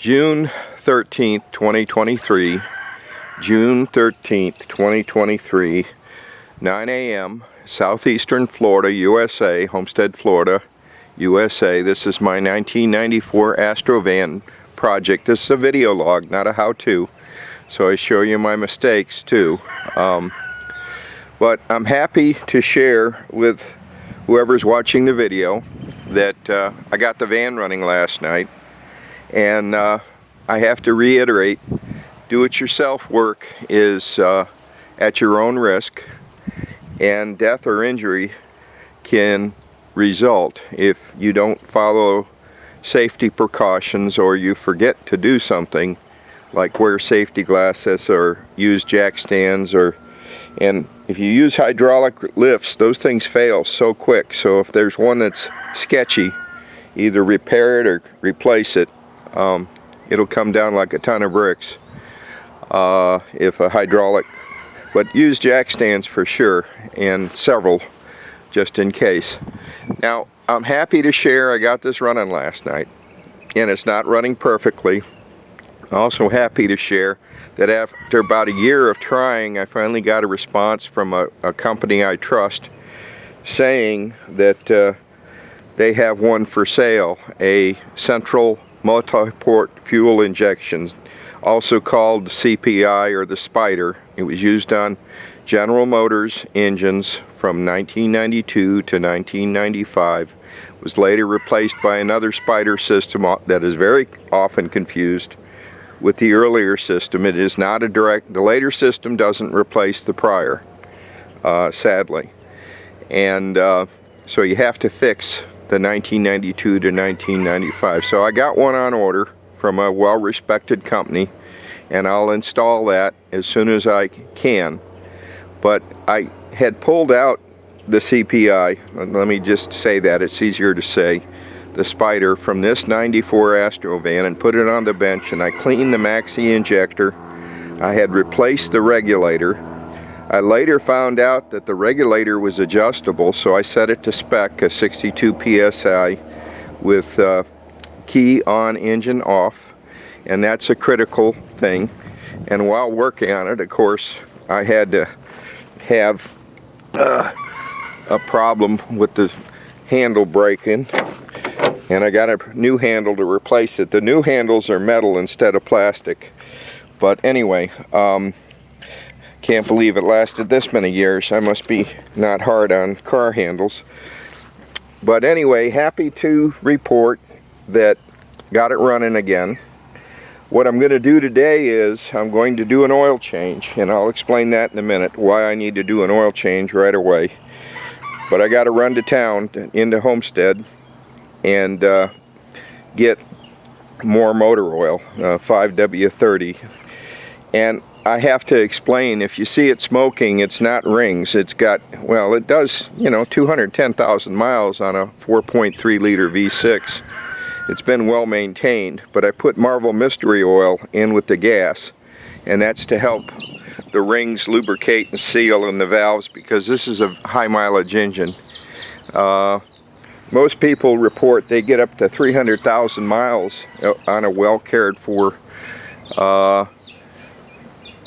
June 13th, 2023. June 13th, 2023. 9 a.m. Southeastern Florida, USA. Homestead, Florida, USA. This is my 1994 Astro van project. This is a video log, not a how-to. So I show you my mistakes too. But I'm happy to share with whoever's watching the video that I got the van running last night. And I have to reiterate, do-it-yourself work is at your own risk, and death or injury can result if you don't follow safety precautions or you forget to do something like wear safety glasses or use jack stands, and if you use hydraulic lifts, those things fail so quick. So if there's one that's sketchy, either repair it or replace it. It'll come down like a ton of bricks if a hydraulic, but use jack stands for sure, and several just in case. Now I'm happy to share I got this running last night, and it's not running perfectly. Also happy to share that after about a year of trying, I finally got a response from a company I trust saying that they have one for sale, a central multi-port fuel injection, also called CPI or the Spider. It was used on General Motors engines from 1992 to 1995. It was later replaced by another Spider system that is very often confused with the earlier system. It is not a direct, the later system doesn't replace the prior, sadly. And so you have to fix the 1992 to 1995. So I got one on order from a well-respected company, and I'll install that as soon as I can. But I had pulled out the CPI, let me just say that, it's easier to say, the Spider from this 94 Astro van, and put it on the bench, and I cleaned the maxi injector. I had replaced the regulator. I later found out that the regulator was adjustable, so I set it to spec, a 62 psi with key on, engine off, and that's a critical thing. And while working on it, of course, I had to have a problem with the handle breaking, and I got a new handle to replace it. The new handles are metal instead of plastic, but anyway, can't believe it lasted this many years. I must be not hard on car handles. But anyway, happy to report that got it running again. What I'm going to do today is I'm going to do an oil change, and I'll explain that in a minute, why I need to do an oil change right away. But I got to run to town, into Homestead, and get more motor oil, 5W30. And I have to explain, if you see it smoking, it's not rings. It's got, well, it does, 210,000 miles on a 4.3 liter V6. It's been well maintained, but I put Marvel Mystery Oil in with the gas, and that's to help the rings lubricate and seal in the valves, because this is a high mileage engine. Most people report they get up to 300,000 miles on a well cared for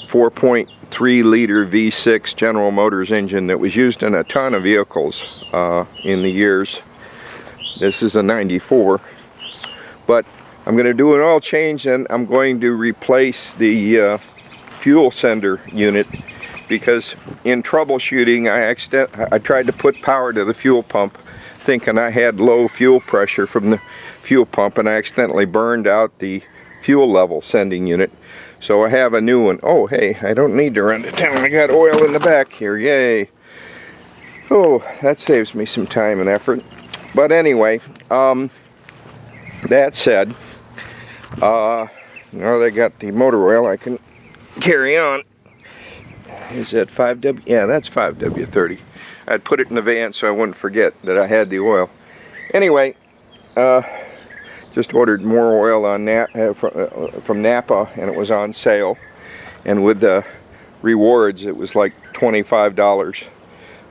4.3 liter V6 General Motors engine that was used in a ton of vehicles in the years. This is a 94. But I'm going to do an oil change, and I'm going to replace the fuel sender unit, because in troubleshooting I tried to put power to the fuel pump thinking I had low fuel pressure from the fuel pump, and I accidentally burned out the fuel level sending unit. So I have a new one. Oh hey, I don't need to run to town. I got oil in the back here, yay. Oh, that saves me some time and effort. But anyway, that said, now that I got the motor oil, I can carry on. Is that 5W? Yeah, that's 5W30. I'd put it in the van so I wouldn't forget that I had the oil. Anyway, just ordered more oil on from Napa, and it was on sale. And with the rewards, it was like $25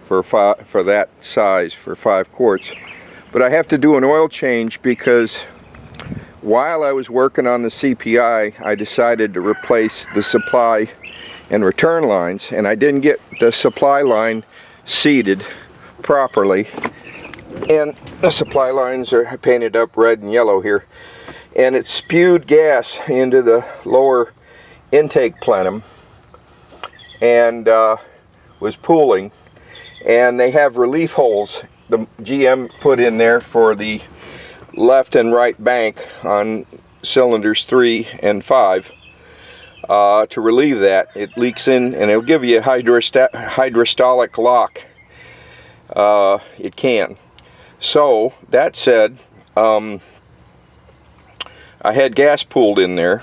for that size for 5 quarts. But I have to do an oil change because while I was working on the CPI, I decided to replace the supply and return lines, and I didn't get the supply line seated properly. And the supply lines are painted up red and yellow here, and it spewed gas into the lower intake plenum and was pooling. And they have relief holes the GM put in there for the left and right bank on cylinders 3 and 5 to relieve that. It leaks in, and it'll give you a hydrostolic lock. It can. So that said, I had gas pooled in there,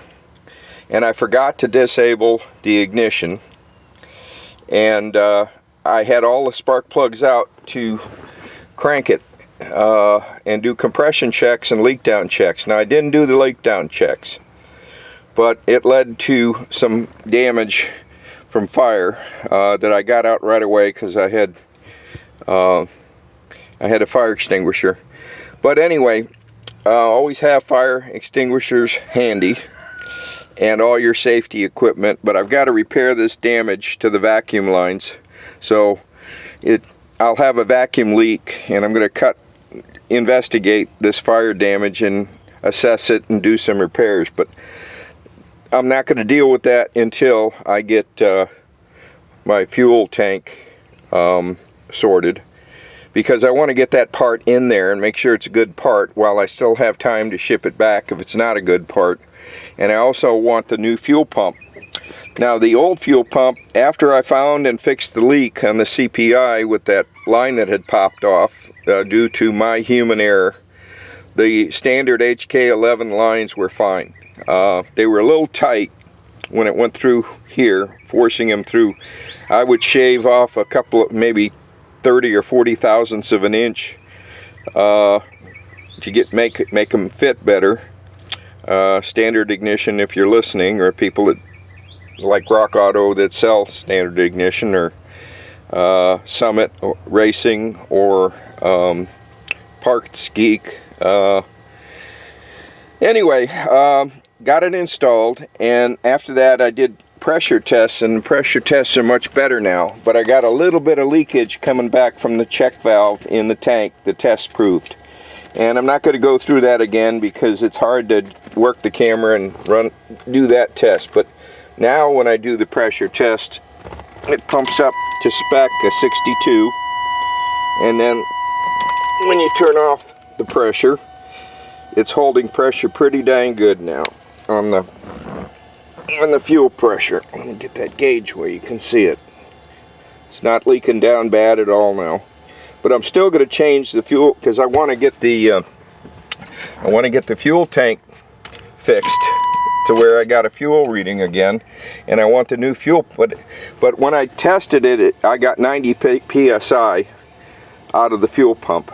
and I forgot to disable the ignition, and I had all the spark plugs out to crank it and do compression checks and leak down checks. Now, I didn't do the leak down checks, but it led to some damage from fire that I got out right away because I had a fire extinguisher. But anyway, always have fire extinguishers handy and all your safety equipment. But I've got to repair this damage to the vacuum lines. So I'll have a vacuum leak, and I'm going to investigate this fire damage and assess it and do some repairs. But I'm not going to deal with that until I get my fuel tank sorted, because I want to get that part in there and make sure it's a good part while I still have time to ship it back if it's not a good part. And I also want the new fuel pump. Now, the old fuel pump, after I found and fixed the leak on the CPI with that line that had popped off due to my human error, the standard HK11 lines were fine. They were a little tight when it went through here, forcing them through. I would shave off a couple of, maybe 30 or 40 thousandths of an inch to make them fit better. Standard ignition, if you're listening, or people that like Rock Auto that sell standard ignition, or Summit Racing, or Parts Geek. Anyway, got it installed, and after that I did pressure tests, and pressure tests are much better now. But I got a little bit of leakage coming back from the check valve in the tank. The test proved, and I'm not going to go through that again because it's hard to work the camera and do that test. But now when I do the pressure test, it pumps up to spec, a 62, and then when you turn off the pressure, it's holding pressure pretty dang good now on the fuel pressure. Let me get that gauge where you can see it. It's not leaking down bad at all now. But I'm still going to change the fuel because I want to get the fuel tank fixed to where I got a fuel reading again, and I want the new fuel. But when I tested it, I got 90 psi out of the fuel pump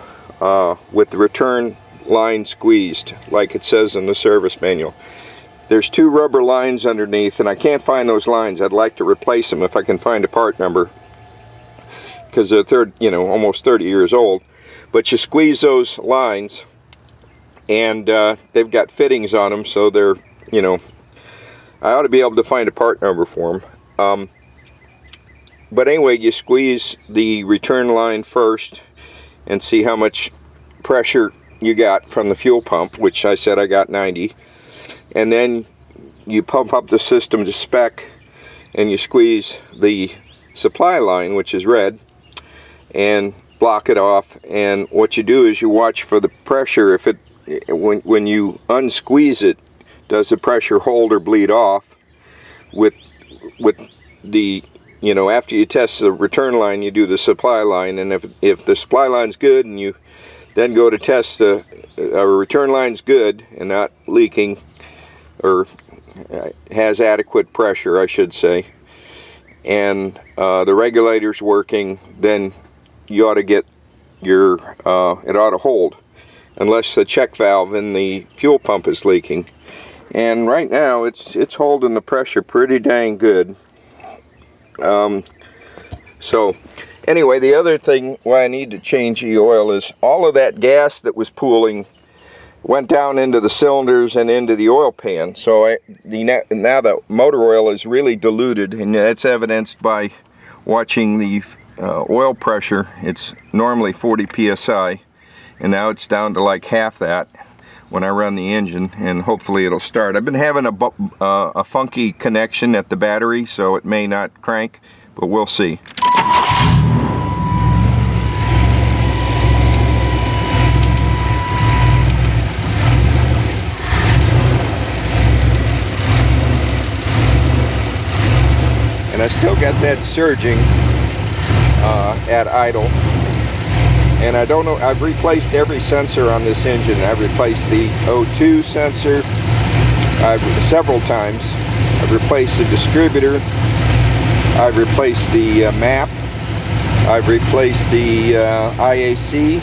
with the return line squeezed, like it says in the service manual. There's 2 rubber lines underneath, and I can't find those lines. I'd like to replace them if I can find a part number, because they're almost 30 years old. But you squeeze those lines, and they've got fittings on them, so they're, I ought to be able to find a part number for them. But anyway, you squeeze the return line first and see how much pressure you got from the fuel pump, which I said I got 90. And then you pump up the system to spec, and you squeeze the supply line, which is red, and block it off. And what you do is you watch for the pressure. If when you unsqueeze it, does the pressure hold or bleed off? With the after you test the return line, you do the supply line, and if the supply line's good, and you then go to test the return line's good and not leaking, or has adequate pressure, I should say, and the regulator's working, then you ought to get your it ought to hold, unless the check valve in the fuel pump is leaking. And right now it's holding the pressure pretty dang good. So anyway, the other thing why I need to change the oil is all of that gas that was pooling went down into the cylinders and into the oil pan. So now the motor oil is really diluted, and that's evidenced by watching the oil pressure. It's normally 40 psi, and now it's down to like half that when I run the engine, and hopefully it'll start. I've been having a funky connection at the battery, so it may not crank, but we'll see. And I still got that surging at idle. And I don't know, I've replaced every sensor on this engine. I've replaced the O2 sensor several times. I've replaced the distributor. I've replaced the map. I've replaced the IAC.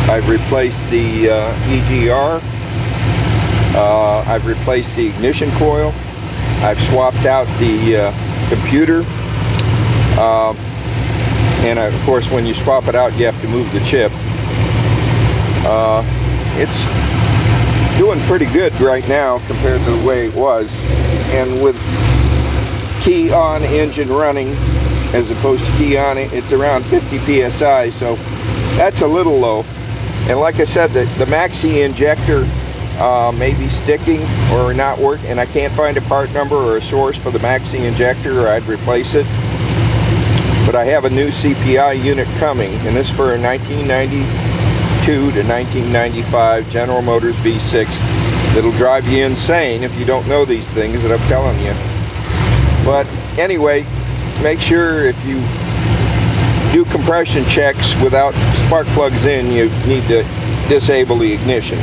I've replaced the EGR. I've replaced the ignition coil. I've swapped out the computer. And of course, when you swap it out, you have to move the chip. It's doing pretty good right now compared to the way it was. And with key on engine running, as opposed to key on, it's around 50 psi, so that's a little low. And like I said, the maxi injector may be sticking or not working, and I can't find a part number or a source for the maxi injector, or I'd replace it. But I have a new CPI unit coming, and this for a 1992 to 1995 General Motors V6 that'll drive you insane if you don't know these things that I'm telling you. But anyway, make sure if you do compression checks without spark plugs in, you need to disable the ignition.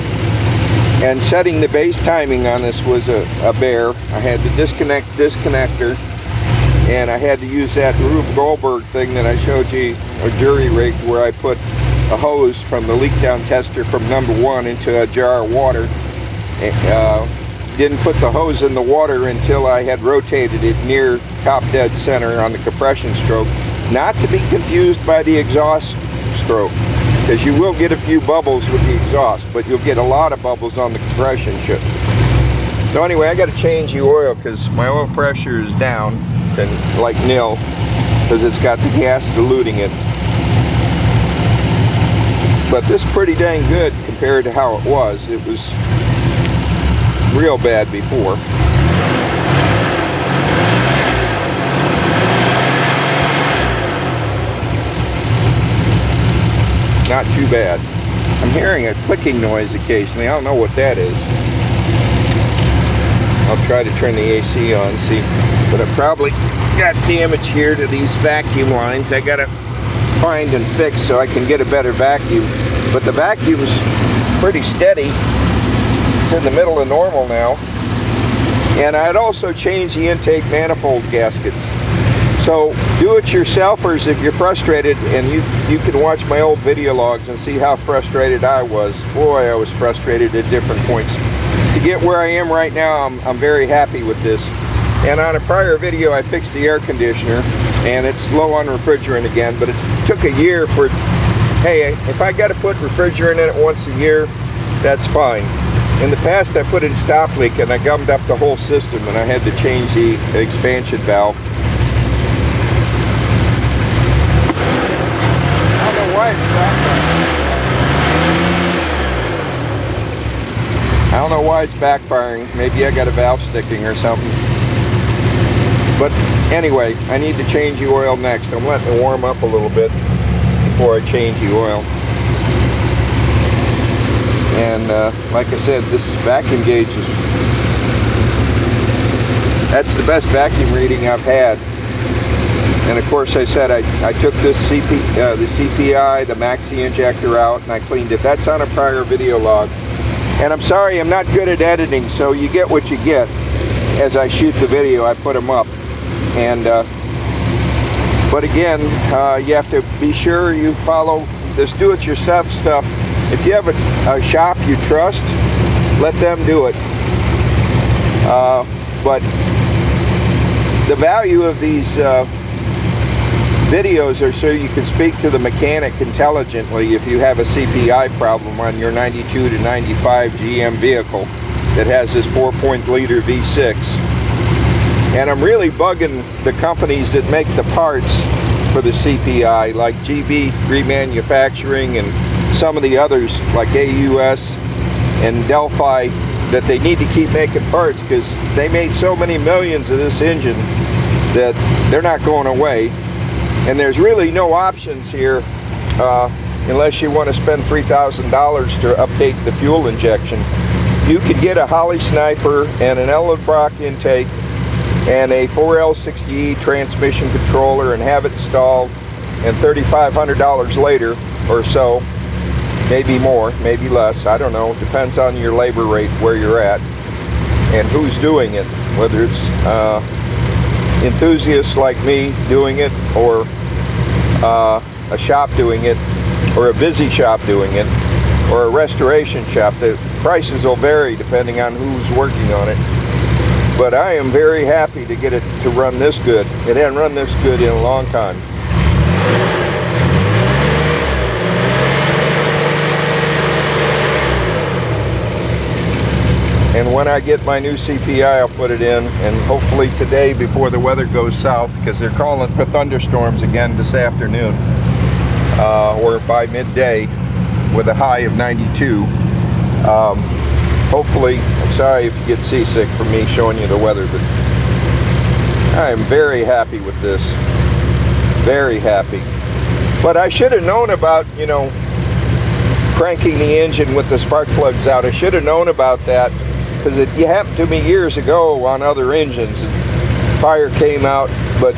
And setting the base timing on this was a bear. I had to disconnect this connector, and I had to use that Rube Goldberg thing that I showed you, a jury rig, where I put a hose from the leak down tester from number 1 into a jar of water. Didn't put the hose in the water until I had rotated it near top dead center on the compression stroke. Not to be confused by the exhaust stroke, because you will get a few bubbles with the exhaust, but you'll get a lot of bubbles on the compression chip. So anyway, I got to change the oil because my oil pressure is down and like nil, because it's got the gas diluting it. But this is pretty dang good compared to how it was. It was real bad before. Not too bad. I'm hearing a clicking noise occasionally. I don't know what that is. I'll try to turn the AC on, see. But I've probably got damage here to these vacuum lines. I gotta find and fix so I can get a better vacuum. But the vacuum's pretty steady. It's in the middle of normal now. And I'd also changed the intake manifold gaskets. So do-it-yourselfers, if you're frustrated, and you can watch my old video logs and see how frustrated I was. Boy, I was frustrated at different points. To get where I am right now, I'm very happy with this. And on a prior video, I fixed the air conditioner, and it's low on refrigerant again, but it took a year for, hey, if I got to put refrigerant in it once a year, that's fine. In the past, I put in stop leak, and I gummed up the whole system, and I had to change the expansion valve. I don't know why it's backfiring. I don't know why it's backfiring. Maybe I got a valve sticking or something. But anyway, I need to change the oil next. I'm letting it warm up a little bit before I change the oil. And like I said, this vacuum gauge is, that's the best vacuum reading I've had. And of course, I said I took this the CPI, the maxi injector out, and I cleaned it. That's on a prior video log. And I'm sorry, I'm not good at editing, so you get what you get. As I shoot the video, I put them up. And but again, you have to be sure you follow this do-it-yourself stuff. If you have a shop you trust, let them do it. But the value of these videos are so you can speak to the mechanic intelligently if you have a CPI problem on your 92 to 95 GM vehicle that has this 4.0-liter V6. And I'm really bugging the companies that make the parts for the CPI, like GB Remanufacturing and some of the others like AUS and Delphi, that they need to keep making parts because they made so many millions of this engine that they're not going away. And there's really no options here unless you want to spend $3,000 to update the fuel injection. You could get a Holly Sniper and an Ellenbrock intake and a 4L60E transmission controller and have it installed, and $3,500 later or so, maybe more, maybe less, I don't know, depends on your labor rate where you're at and who's doing it, whether it's enthusiasts like me doing it, or a shop doing it, or a busy shop doing it, or a restoration shop. The prices will vary depending on who's working on it. But I am very happy to get it to run this good. It hadn't run this good in a long time. And when I get my new CPI, I'll put it in, and hopefully today before the weather goes south, because they're calling for thunderstorms again this afternoon, or by midday with a high of 92. Hopefully, I'm sorry if you get seasick from me showing you the weather, but I am very happy with this. Very happy. But I should have known about, you know, cranking the engine with the spark plugs out. I should have known about that, because it happened to me years ago on other engines. Fire came out, but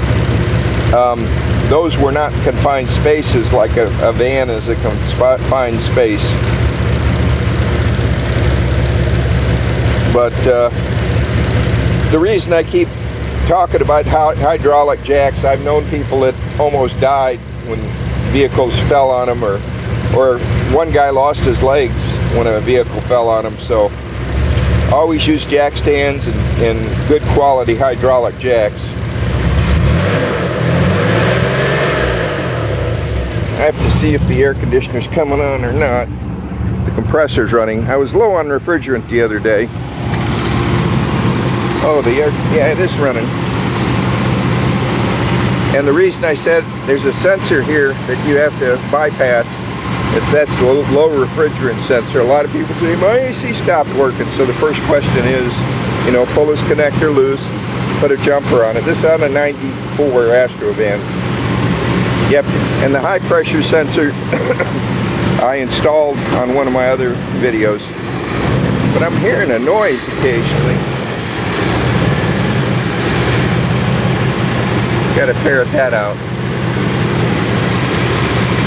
those were not confined spaces like a van is a confined space. But the reason I keep talking about hydraulic jacks, I've known people that almost died when vehicles fell on them, or one guy lost his legs when a vehicle fell on him. So always use jack stands and good quality hydraulic jacks. I have to see if the air conditioner's coming on or not. The compressor's running. I was low on refrigerant the other day. Oh, the air, yeah, it is running. And the reason I said there's a sensor here that you have to bypass, if that's the low refrigerant sensor. A lot of people say, my AC stopped working. So the first question is, you know, pull this connector loose, put a jumper on it. This is on a 94 Astro van. Yep, and the high pressure sensor I installed on one of my other videos. But I'm hearing a noise occasionally. Got to ferret that out.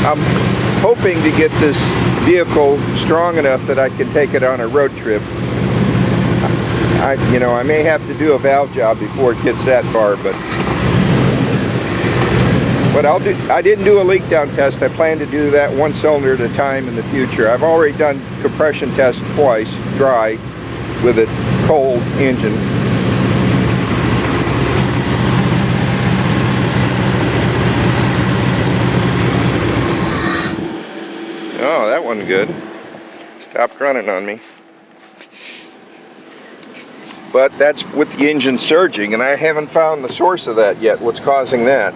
I'm hoping to get this vehicle strong enough that I can take it on a road trip. I may have to do a valve job before it gets that far, but I didn't do a leak down test. I plan to do that one cylinder at a time in the future. I've already done compression tests twice, dry, with a cold engine. Oh, that wasn't good. Stopped running on me. But that's with the engine surging, and I haven't found the source of that yet, what's causing that.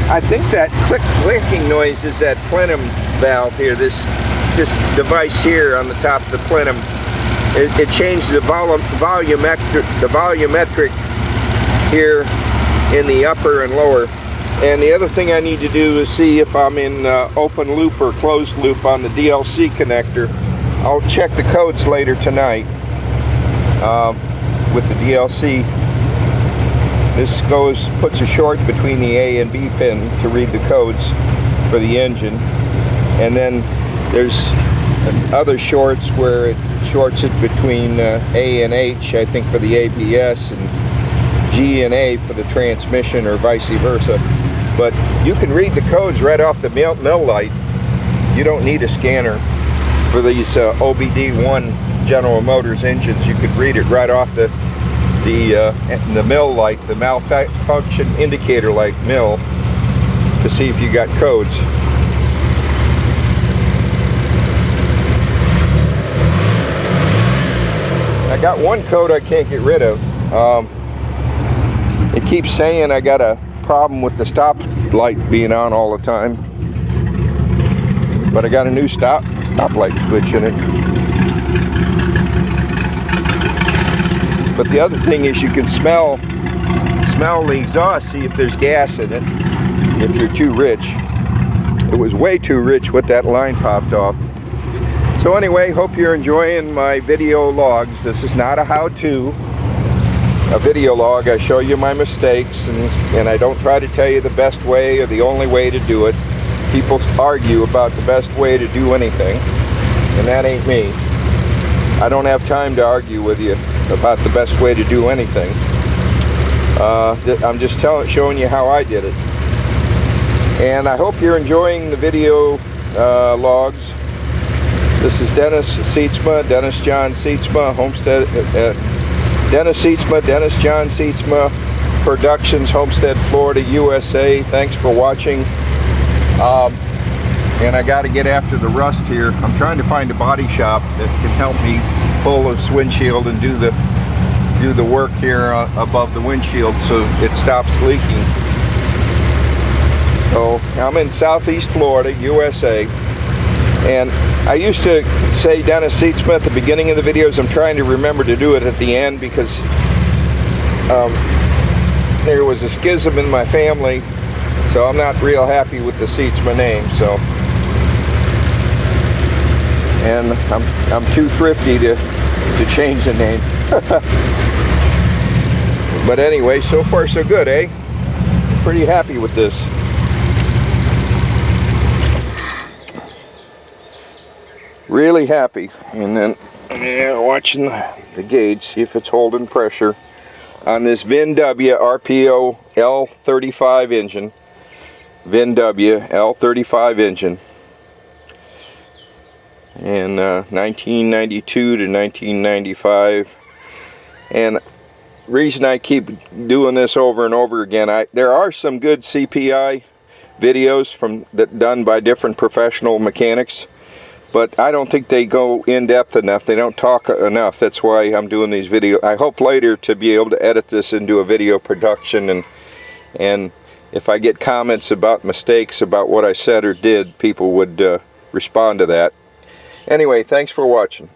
I think that clicking noise is that plenum valve here, this device here on the top of the plenum. It changed the volumetric here in the upper and lower. And the other thing I need to do is see if I'm in open loop or closed loop on the DLC connector. I'll check the codes later tonight with the DLC. This puts a short between the A and B pin to read the codes for the engine. And then there's other shorts where it shorts it between A and H, I think, for the ABS, and G and A for the transmission, or vice versa. But you can read the codes right off the mill light. You don't need a scanner for these OBD1 General Motors engines. You could read it right off the mill light, the malfunction indicator light mill, to see if you got codes. I got one code I can't get rid of. It keeps saying I got a problem with the stop light being on all the time, but I got a new stop light switch in it. But the other thing is you can smell the exhaust, see if there's gas in it, if you're too rich. It was way too rich with that line popped off. So anyway, hope you're enjoying my video logs. This is not a how-to, a video log. I show you my mistakes, and I don't try to tell you the best way or the only way to do it. People argue about the best way to do anything, and that ain't me. I don't have time to argue with you about the best way to do anything. I'm just showing you how I did it. And I hope you're enjoying the video logs. This is Dennis Sietsma, Dennis John Sietsma, Homestead, Dennis Sietsma, Dennis John Sietsma Productions, Homestead, Florida, USA. Thanks for watching. And I got to get after the rust here. I'm trying to find a body shop that can help me pull this windshield and do the work here above the windshield so it stops leaking. So I'm in Southeast Florida, USA. And I used to say Dennis Sietsma at the beginning of the videos. I'm trying to remember to do it at the end because there was a schism in my family, so I'm not real happy with the Sietsma name. So, and I'm too thrifty to change the name. But anyway, so far so good, eh? Pretty happy with this. Really happy. And then watching the gauge, see if it's holding pressure on this VinW RPO L35 engine. VinW L35 engine. And 1992 to 1995. And reason I keep doing this over and over again, there are some good CPI videos done by different professional mechanics. But I don't think they go in depth enough. They don't talk enough. That's why I'm doing these videos. I hope later to be able to edit this into a video production, and if I get comments about mistakes about what I said or did, people would respond to that. Anyway, thanks for watching.